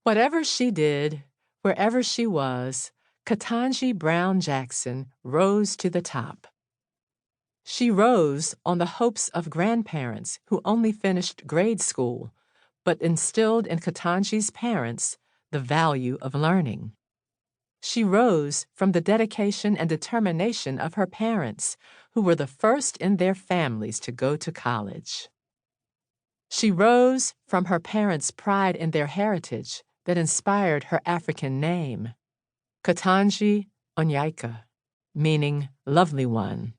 Whatever she did, wherever she was, Ketanji Brown Jackson rose to the top. She rose on the hopes of grandparents who only finished grade school, but instilled in Ketanji's parents the value of learning. She rose from the dedication and determination of her parents, who were the first in their families to go to college. She rose from her parents' pride in their heritage that inspired her African name, Ketanji Onyeka, meaning lovely one.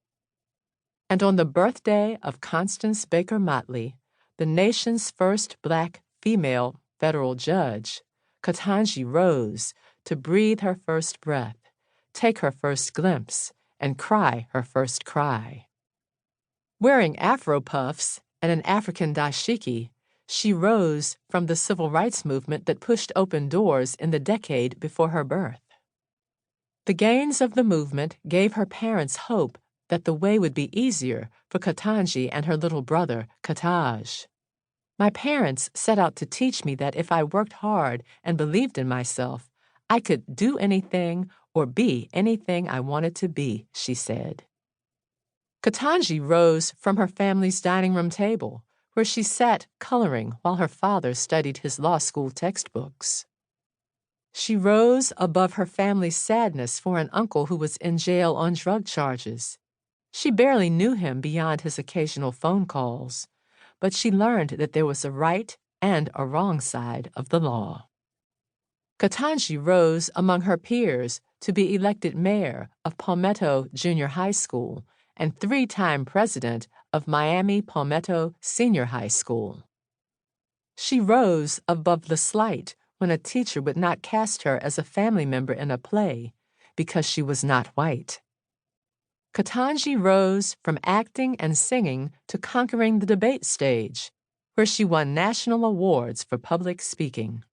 And on the birthday of Constance Baker Motley, the nation's first Black female federal judge, Ketanji rose to breathe her first breath, take her first glimpse, and cry her first cry. Wearing Afro puffs and an African dashiki, she rose from the civil rights movement that pushed open doors in the decade before her birth. The gains of the movement gave her parents hope that the way would be easier for Ketanji and her little brother, Ketaj. My parents set out to teach me that if I worked hard and believed in myself, I could do anything or be anything I wanted to be, she said. Ketanji rose from her family's dining room table, where she sat coloring while her father studied his law school textbooks. She rose above her family's sadness for an uncle who was in jail on drug charges. She barely knew him beyond his occasional phone calls, but she learned that there was a right and a wrong side of the law. Ketanji rose among her peers to be elected mayor of Palmetto Junior High School and three-time president of Miami Palmetto Senior High School. She rose above the slight when a teacher would not cast her as a family member in a play because she was not white. Ketanji rose from acting and singing to conquering the debate stage, where she won national awards for public speaking.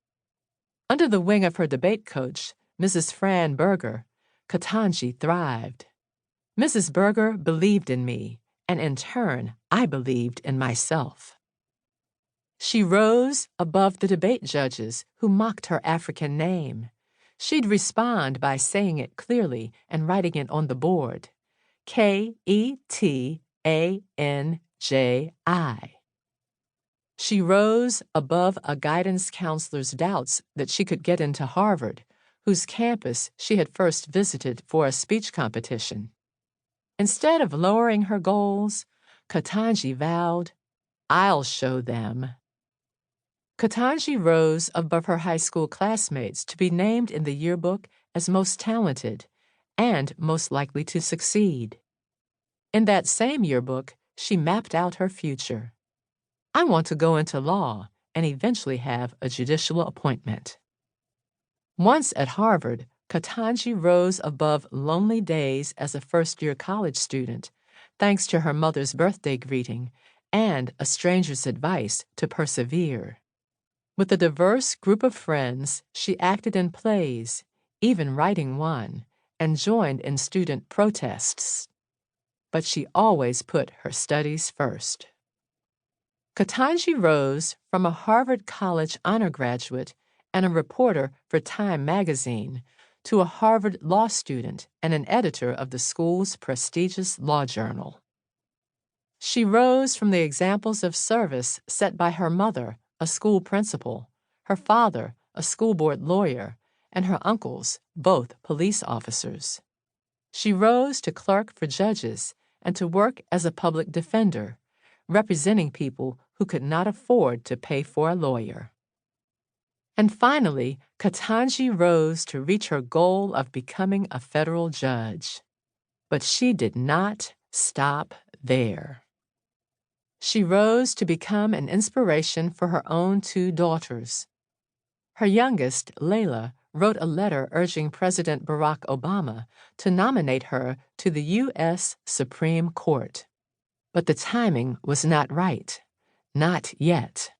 Under the wing of her debate coach, Mrs. Fran Berger, Ketanji thrived. Mrs. Berger believed in me, and in turn, I believed in myself. She rose above the debate judges who mocked her African name. She'd respond by saying it clearly and writing it on the board. Ketanji. She rose above a guidance counselor's doubts that she could get into Harvard, whose campus she had first visited for a speech competition. Instead of lowering her goals, Ketanji vowed, "I'll show them." Ketanji rose above her high school classmates to be named in the yearbook as most talented and most likely to succeed. In that same yearbook, she mapped out her future. I want to go into law and eventually have a judicial appointment. Once at Harvard, Ketanji rose above lonely days as a first-year college student, thanks to her mother's birthday greeting and a stranger's advice to persevere. With a diverse group of friends, she acted in plays, even writing one, and joined in student protests. But she always put her studies first. Ketanji rose from a Harvard College honor graduate and a reporter for Time magazine to a Harvard law student and an editor of the school's prestigious law journal. She rose from the examples of service set by her mother, a school principal, her father, a school board lawyer, and her uncles, both police officers. She rose to clerk for judges and to work as a public defender, representing people who could not afford to pay for a lawyer. And finally, Ketanji rose to reach her goal of becoming a federal judge. But she did not stop there. She rose to become an inspiration for her own two daughters. Her youngest, Layla, wrote a letter urging President Barack Obama to nominate her to the U.S. Supreme Court. But the timing was not right. Not yet.